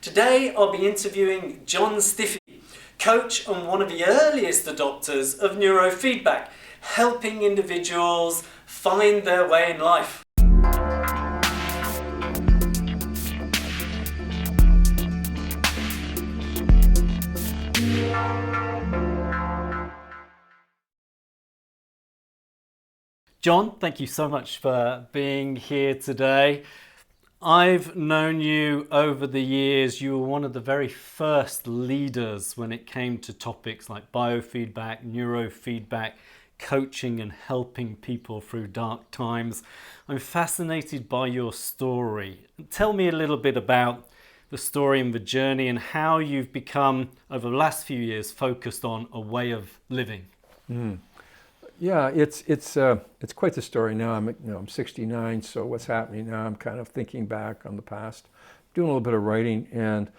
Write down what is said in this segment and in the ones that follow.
Today I'll be interviewing John Styffe, coach and one of the earliest adopters of neurofeedback, helping individuals find their way in life. John, thank you so much for being here today. I've known you over the years. You were one of the very first leaders when it came to topics like biofeedback, neurofeedback, coaching and helping people through dark times. I'm fascinated by your story. Tell me a little bit about the story and the journey and how you've become, over the last few years, focused on a way of living. Yeah, it's quite the story now. I'm 69, so what's happening now? I'm kind of thinking back on the past, doing a little bit of writing, and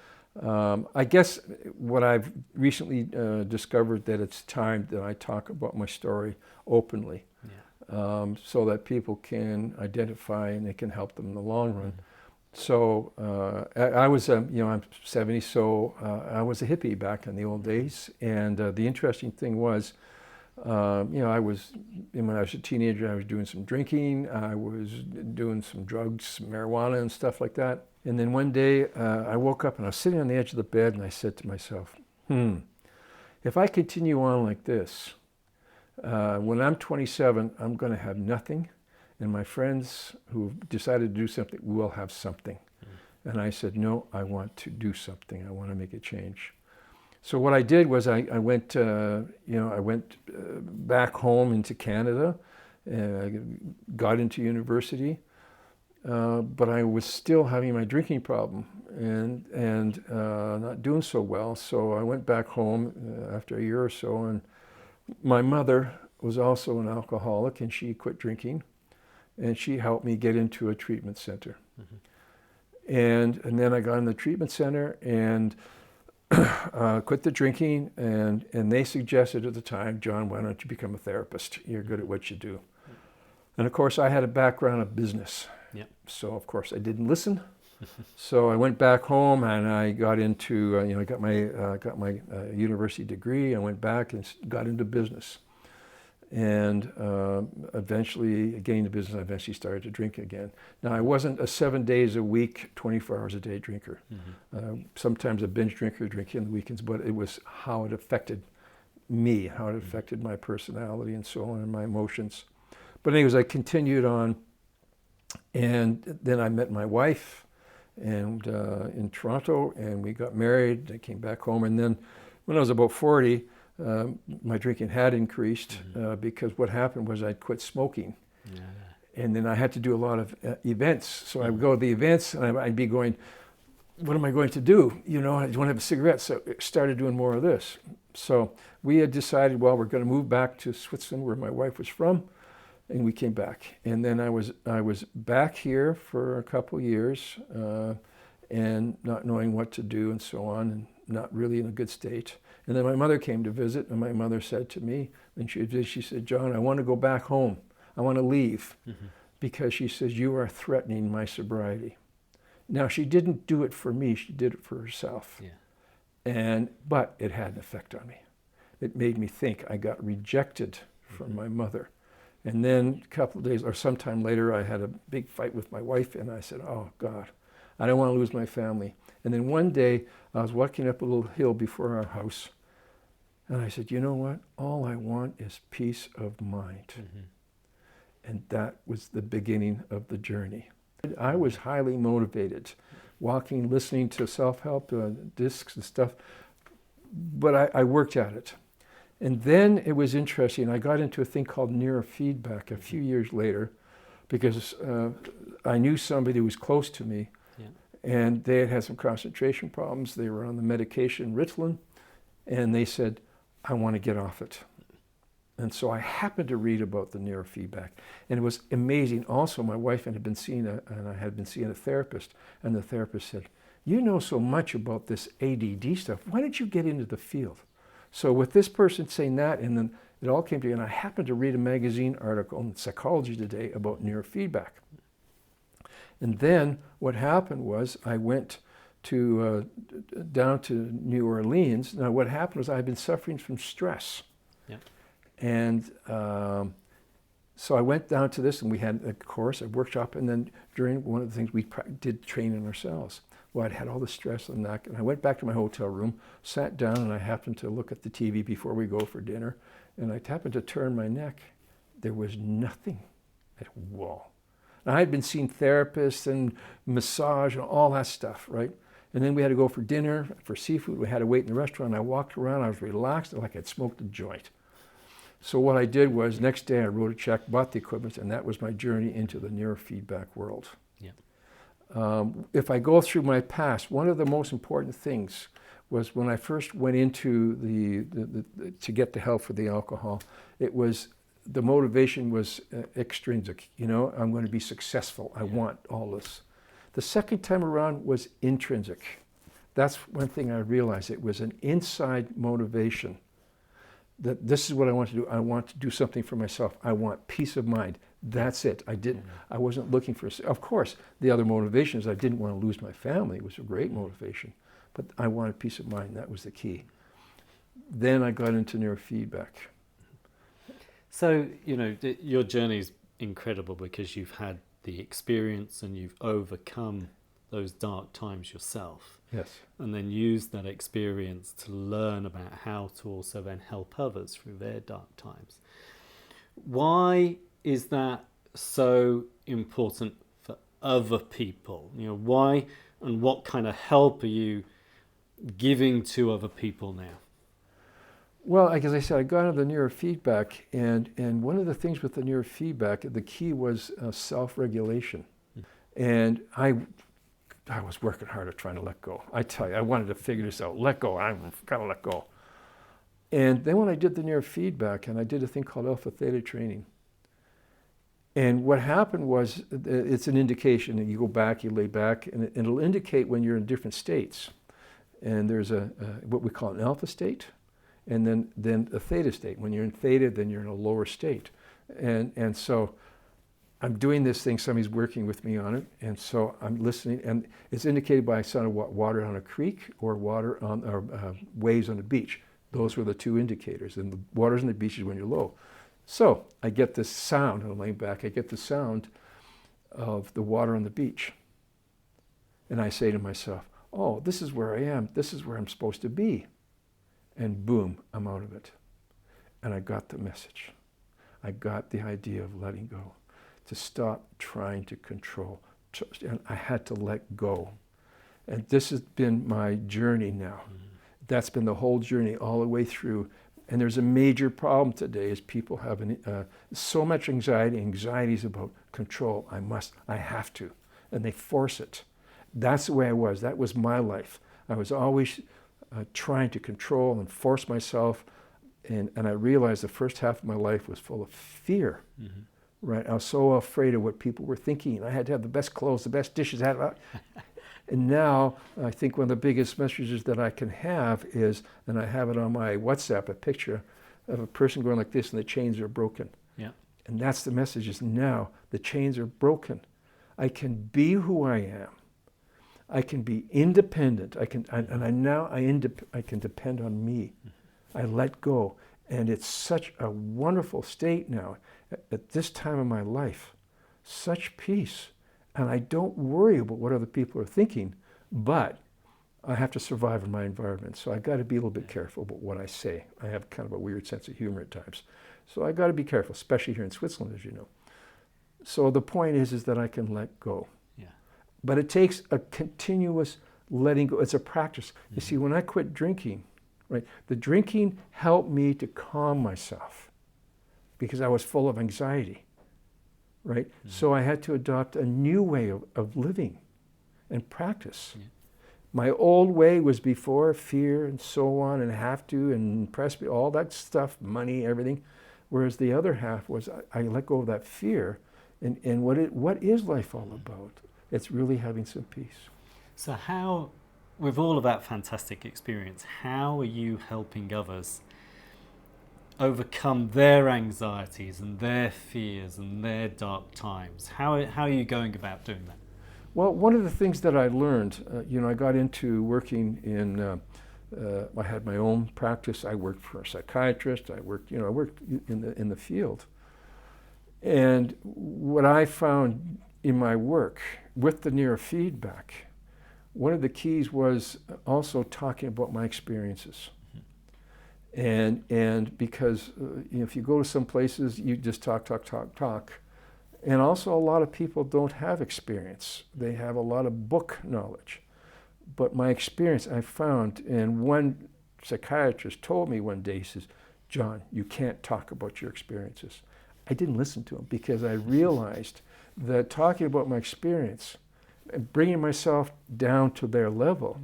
I guess what I've recently discovered that it's time that I talk about my story openly, so that people can identify and it can help them in the long run. So I was, I'm 70, so I was a hippie back in the old days, and the interesting thing was, when I was a teenager, I was doing some drinking, I was doing some drugs, some marijuana and stuff like that. And then one day I woke up and I was sitting on the edge of the bed and I said to myself, if I continue on like this, when I'm 27, I'm going to have nothing. And my friends who decided to do something will have something. And I said, no, I want to do something. I want to make a change. So what I did was I went back home into Canada, got into university, but I was still having my drinking problem and not doing so well. So I went back home after a year or so, and my mother was also an alcoholic, and she quit drinking, and she helped me get into a treatment center. And then I got in the treatment center and quit the drinking, and they suggested at the time, John, why don't you become a therapist? You're good at what you do. And of course, I had a background of business. So of course, I didn't listen. So I went back home and I got into, I got my university degree. I went back and got into business. And eventually, getting into business, I eventually started to drink again. Now, I wasn't a 7 days a week, 24 hours a day drinker. Sometimes a binge drinker, drinking on the weekends, but it was how it affected me, how it affected my personality and so on, and my emotions. But anyways, I continued on, and then I met my wife and in Toronto, and we got married. I came back home, and then when I was about 40, my drinking had increased because what happened was I'd quit smoking. And then I had to do a lot of events. So I would go to the events and I'd be going, what am I going to do? I want to have a cigarette. So I started doing more of this. So we had decided, well, we're going to move back to Switzerland where my wife was from. And we came back. And then I was back here for a couple years and not knowing what to do and so on, and not really in a good state. And then my mother came to visit, and my mother said to me, and she said, John, I want to go back home. I want to leave, because she says, you are threatening my sobriety. Now, she didn't do it for me, she did it for herself. But it had an effect on me. It made me think. I got rejected from my mother. And then a couple of days, or sometime later, I had a big fight with my wife, and I said, oh, God, I don't want to lose my family. And then one day, I was walking up a little hill before our house, and I said, you know what? All I want is peace of mind. And that was the beginning of the journey. I was highly motivated, walking, listening to self-help discs and stuff, but I worked at it. And then it was interesting. I got into a thing called neurofeedback a few years later, because I knew somebody who was close to me, and they had some concentration problems. They were on the medication Ritalin, and they said, I want to get off it. And so I happened to read about the neurofeedback, and it was amazing. Also, my wife had been seeing a therapist, and the therapist said, you know so much about this ADD stuff. Why don't you get into the field? So with this person saying that, and then it all came together, and I happened to read a magazine article in Psychology Today about neurofeedback. And then what happened was I went down to New Orleans. Now, what happened was I'd been suffering from stress. Yeah. And so I went down to this, and we had a course, a workshop, and then during one of the things we did training ourselves. Well, I'd had all the stress on that, and I went back to my hotel room, sat down, and I happened to look at the TV before we go for dinner, and I happened to turn my neck. There was nothing. Whoa. Now, I had been seeing therapists and massage and all that stuff, right? And then we had to go for dinner, for seafood. We had to wait in the restaurant. I walked around. I was relaxed, like I'd smoked a joint. So what I did was, next day I wrote a check, bought the equipment, and that was my journey into the neurofeedback world. Yeah. If I go through my past, one of the most important things was when I first went into to get the help for the alcohol, it was, the motivation was extrinsic. You know, I'm going to be successful. I want all this. The second time around was intrinsic. That's one thing I realized. It was an inside motivation. That this is what I want to do. I want to do something for myself. I want peace of mind. That's it. I wasn't looking for, of course, the other motivations. I didn't want to lose my family. It was a great motivation. But I wanted peace of mind. That was the key. Then I got into neurofeedback. So, you know, your journey is incredible because you've had the experience and you've overcome those dark times yourself. Yes. And then use that experience to learn about how to also then help others through their dark times. Why is that so important for other people? You know, why and what kind of help are you giving to other people now? Well, like as I said, I got into the neurofeedback, and one of the things with the neurofeedback, the key was self-regulation. And I was working hard at trying to let go. I tell you, I wanted to figure this out. Let go. I've got to let go. And then when I did the neurofeedback, and I did a thing called alpha theta training. And what happened was, it's an indication that you go back, you lay back, and it'll indicate when you're in different states. And there's what we call an alpha state, and then a theta state. When you're in theta, then you're in a lower state. And so I'm doing this thing, somebody's working with me on it, and so I'm listening, and it's indicated by sound of water on a creek or water on, or waves on a beach. Those were the two indicators, and the water's on the beach is when you're low. So I get this sound, and I'm laying back, I get the sound of the water on the beach. And I say to myself, oh, this is where I am, this is where I'm supposed to be. And boom, I'm out of it. And I got the message. I got the idea of letting go, to stop trying to control. And I had to let go. And this has been my journey now. That's been the whole journey all the way through. And there's a major problem today is people have so much anxiety. Anxiety is about control. I have to. And they force it. That's the way I was. That was my life. I was always trying to control and force myself. And I realized the first half of my life was full of fear. Mm-hmm. Right? I was so afraid of what people were thinking. I had to have the best clothes, the best dishes. And now I think one of the biggest messages that I can have is, and I have it on my WhatsApp, a picture of a person going like this and the chains are broken. Yeah. And that's the message is now the chains are broken. I can be who I am. I can be independent. I can depend on me. I let go. And it's such a wonderful state now at this time of my life. Such peace. And I don't worry about what other people are thinking, but I have to survive in my environment. So I got to be a little bit careful about what I say. I have kind of a weird sense of humor at times. So I got to be careful, especially here in Switzerland, as you know. So the point is that I can let go. Yeah. But it takes a continuous letting go. It's a practice. Mm-hmm. You see, when I quit drinking, right, the drinking helped me to calm myself because I was full of anxiety. Right? Mm-hmm. So I had to adopt a new way of living and practice. Yeah. My old way was before fear and so on and have to and impress me, all that stuff, money, everything. Whereas the other half was I let go of that fear. And what is life all about? It's really having some peace. So how, with all of that fantastic experience, how are you helping others overcome their anxieties and their fears and their dark times? How are you going about doing that? Well, one of the things that I learned, I got into working in, I had my own practice. I worked for a psychiatrist. I worked in the field. And what I found in my work with the neurofeedback, one of the keys was also talking about my experiences. And because if you go to some places, you just talk. And also a lot of people don't have experience. They have a lot of book knowledge. But my experience I found, and one psychiatrist told me one day, he says, "John, you can't talk about your experiences." I didn't listen to him because I realized that talking about my experience and bringing myself down to their level,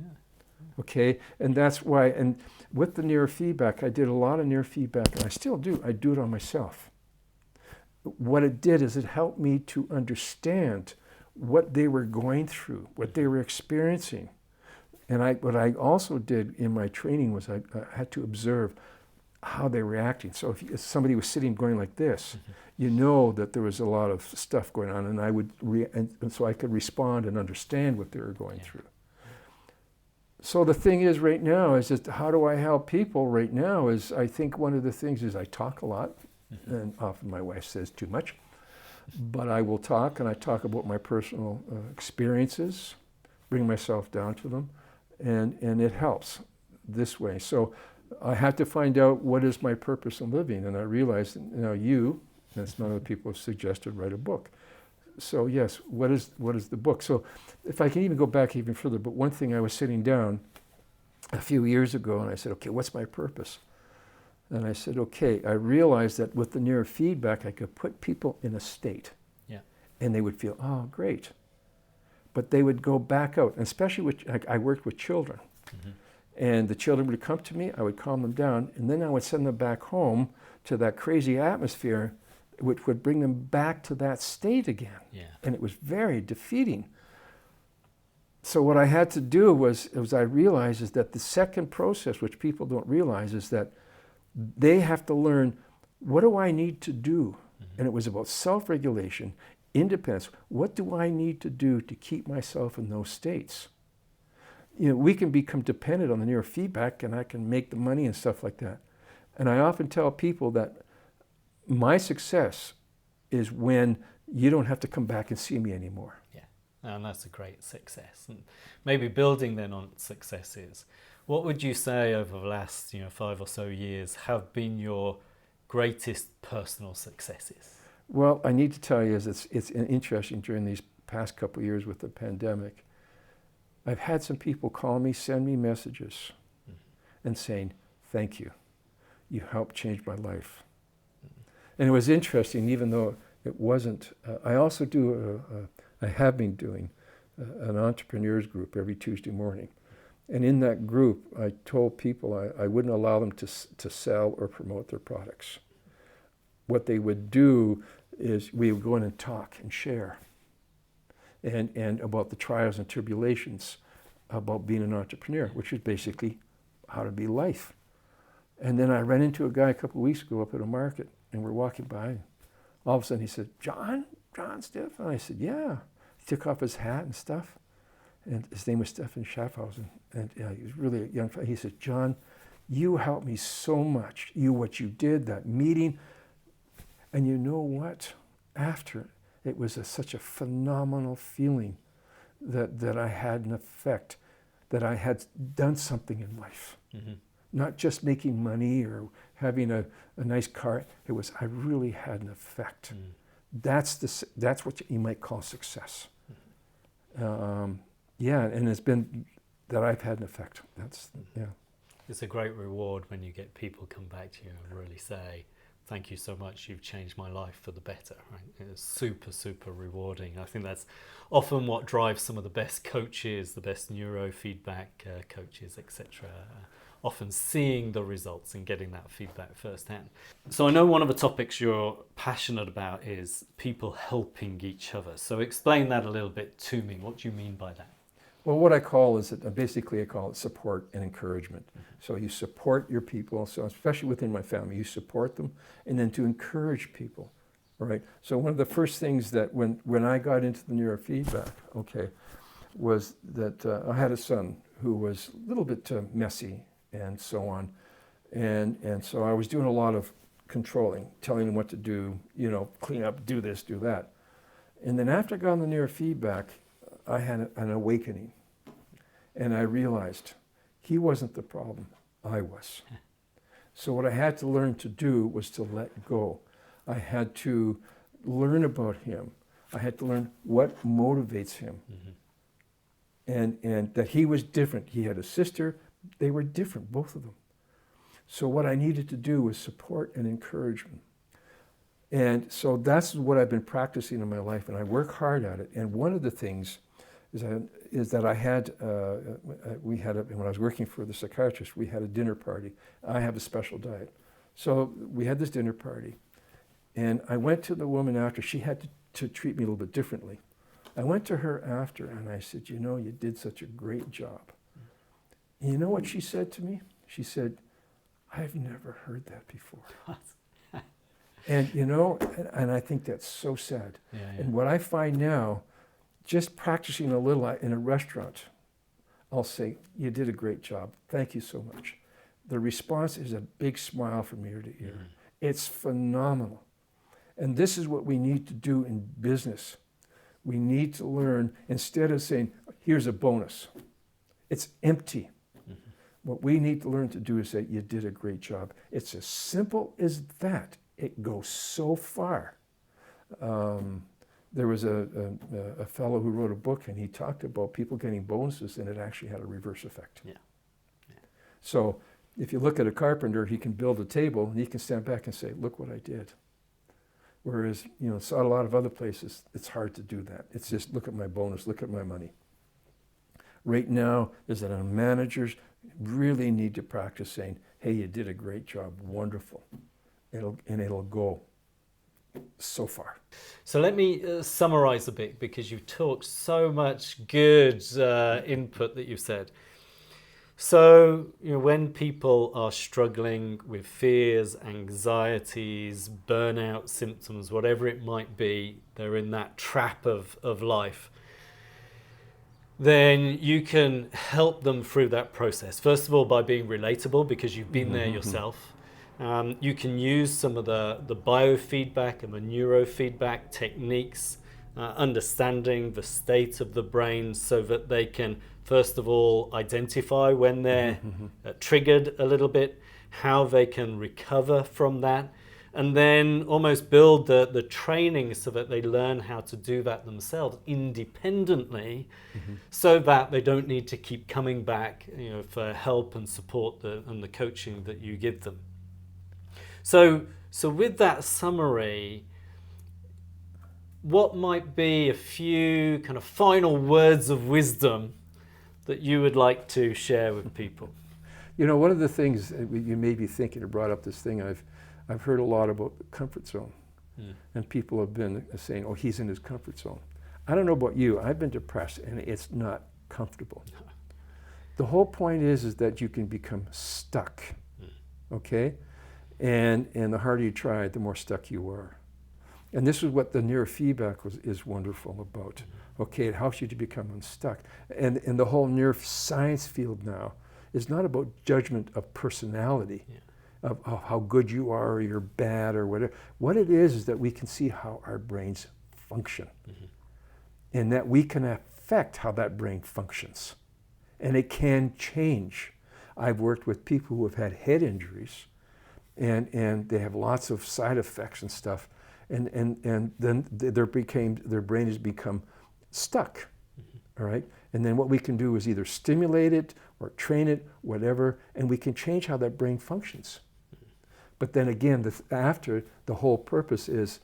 okay, and that's why, and with the neurofeedback, I did a lot of neurofeedback, and I still do. I do it on myself. What it did is it helped me to understand what they were going through, what they were experiencing. And what I also did in my training was I had to observe how they were acting. So if somebody was sitting going like this, you know that there was a lot of stuff going on, and I would and so I could respond and understand what they were going through. So the thing is right now is just how do I help people right now is I think one of the things is I talk a lot, and often my wife says too much, but I will talk, and I talk about my personal experiences, bring myself down to them, and it helps this way. So I had to find out what is my purpose in living, and I realized, and some other people have suggested write a book. So yes, what is the book? So if I can even go back even further, but one thing I was sitting down a few years ago, and I said, okay, what's my purpose? And I said, okay, I realized that with the neurofeedback, I could put people in a state, and they would feel, oh, great. But they would go back out, and especially I worked with children. And the children would come to me, I would calm them down, and then I would send them back home to that crazy atmosphere, which would bring them back to that state again. And it was very defeating. So what I had to do was I realized is that the second process, which people don't realize, is that they have to learn, what do I need to do? And it was about self-regulation, independence. What do I need to do to keep myself in those states? We can become dependent on the neurofeedback, and I can make the money and stuff like that. And I often tell people that my success is when you don't have to come back and see me anymore. And that's a great success. And maybe building then on successes, what would you say over the last 5 or so years have been your greatest personal successes? Well, I need to tell you is it's interesting during these past couple of years with the pandemic. I've had some people call me, send me messages and saying, thank you. You helped change my life. And it was interesting, even though it wasn't. I also I have been doing an entrepreneurs group every Tuesday morning. And in that group, I told people I wouldn't allow them to sell or promote their products. What they would do is we would go in and talk and share. And about the trials and tribulations about being an entrepreneur, which is basically how to be life. And then I ran into a guy a couple of weeks ago up at a market, and we're walking by. All of a sudden he said, John Styffe? And I said, yeah. He took off his hat and stuff, and his name was Stefan Schaffhausen, and he was really a young fellow. He said, John, you helped me so much. What you did, that meeting. And you know what? After it was such a phenomenal feeling that I had an effect, that I had done something in life. Not just making money or having a nice car. It was, I really had an effect. That's what you might call success. And it's been that I've had an effect. It's a great reward when you get people come back to you and really say, thank you so much, you've changed my life for the better. Right? It's super, super rewarding. I think that's often what drives some of the best coaches, the best neurofeedback coaches, etc. Often seeing the results and getting that feedback firsthand. So I know one of the topics you're passionate about is people helping each other. So explain that a little bit to me. What do you mean by that? Well, what I call is I call it support and encouragement. So you support your people. So especially within my family, you support them, and then to encourage people All right. So one of the first things that when I got into the neurofeedback, okay, was that I had a son who was a little bit messy and so on. And so I was doing a lot of controlling, telling him what to do, clean up, do this, do that. And then after I got on the neurofeedback, I had an awakening. And I realized he wasn't the problem, I was. So what I had to learn to do was to let go. I had to learn about him. I had to learn what motivates him. And that he was different. He had a sister. They were different, both of them. So what I needed to do was support and encourage him. And so that's what I've been practicing in my life, and I work hard at it. And one of the things is that I had, when I was working for the psychiatrist, we had a dinner party. I have a special diet. So we had this dinner party. And I went to the woman after. She had to treat me a little bit differently. I went to her after, and I said, you did such a great job. And you know what she said to me? She said, I've never heard that before. And, and I think that's so sad. Yeah. And what I find now, just practicing a little in a restaurant, I'll say, you did a great job. Thank you so much. The response is a big smile from ear to ear. It's phenomenal. And this is what we need to do in business. We need to learn, instead of saying, here's a bonus, it's empty. What we need to learn to do is say, you did a great job. It's as simple as that. It goes so far. There was a fellow who wrote a book, and he talked about people getting bonuses, and it actually had a reverse effect. Yeah. So if you look at a carpenter, he can build a table, and he can stand back and say, look what I did. Whereas, so a lot of other places, it's hard to do that. It's just, look at my bonus, look at my money. Right now is that our managers really need to practice saying, hey, you did a great job, wonderful. It'll go so far. So let me summarize a bit, because you've talked so much good input that you've said. So, when people are struggling with fears, anxieties, burnout symptoms, whatever it might be, they're in that trap of life, then you can help them through that process. First of all, by being relatable, because you've been there yourself. You can use some of the biofeedback and the neurofeedback techniques, understanding the state of the brain, so that they can, first of all, identify when they're triggered a little bit, how they can recover from that, and then almost build the training so that they learn how to do that themselves independently, so that they don't need to keep coming back for help and support and the coaching that you give them. So with that summary, what might be a few kind of final words of wisdom that you would like to share with people? One of the things you may be thinking, or brought up this thing, I've heard a lot about the comfort zone. And people have been saying, oh, he's in his comfort zone. I don't know about you, I've been depressed, and it's not comfortable. The whole point is that you can become stuck, okay? And the harder you try, the more stuck you are. And this is what the neurofeedback is wonderful about. Okay, it helps you to become unstuck. And the whole neuroscience field now is not about judgment of personality, of how good you are or you're bad or whatever. What it is that we can see how our brains function. And that we can affect how that brain functions. And it can change. I've worked with people who have had head injuries, and they have lots of side effects and stuff, and then their brain has become stuck, all right? And then what we can do is either stimulate it or train it, whatever, and we can change how that brain functions. But then again, after, the whole purpose is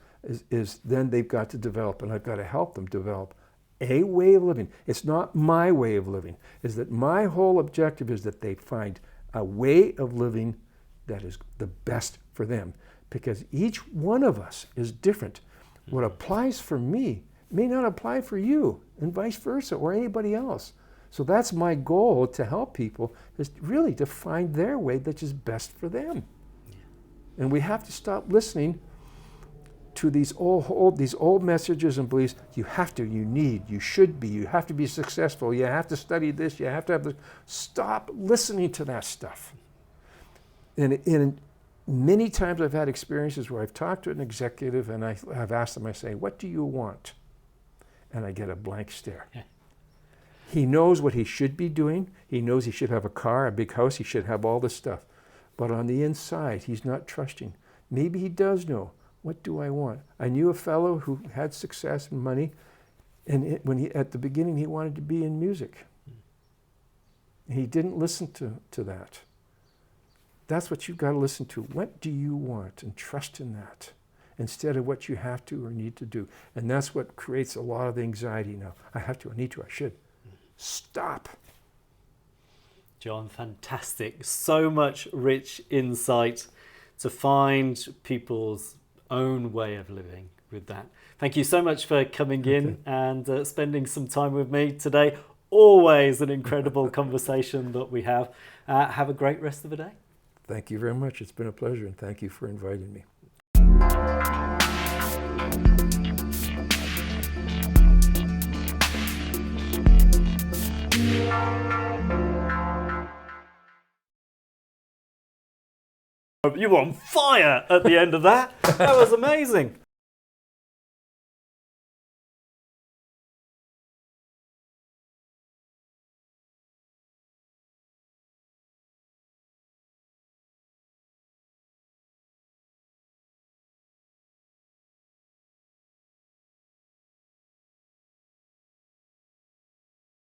then they've got to develop, and I've got to help them develop a way of living. It's not my way of living. Is that my whole objective is that they find a way of living that is the best for them, because each one of us is different. What applies for me may not apply for you, and vice versa, or anybody else. So that's my goal, to help people, is really to find their way that is best for them. And we have to stop listening to these old messages and beliefs. You have to, you need, you should be, you have to be successful, you have to study this, you have to have this. Stop listening to that stuff. And many times I've had experiences where I've talked to an executive and I've asked them, I say, what do you want? And I get a blank stare. Yeah. He knows what he should be doing. He knows he should have a car, a big house, he should have all this stuff. But on the inside, he's not trusting. Maybe he does know. What do I want? I knew a fellow who had success and money, and at the beginning he wanted to be in music. He didn't listen to that. That's what you've got to listen to. What do you want? And trust in that instead of what you have to or need to do. And that's what creates a lot of the anxiety now. I have to, I need to, I should. Stop. John, fantastic. So much rich insight to find people's own way of living with that. Thank you so much for coming in and spending some time with me today. Always an incredible conversation that we have. Have a great rest of the day. Thank you very much. It's been a pleasure, and thank you for inviting me. You were on fire at the end of that. That was amazing.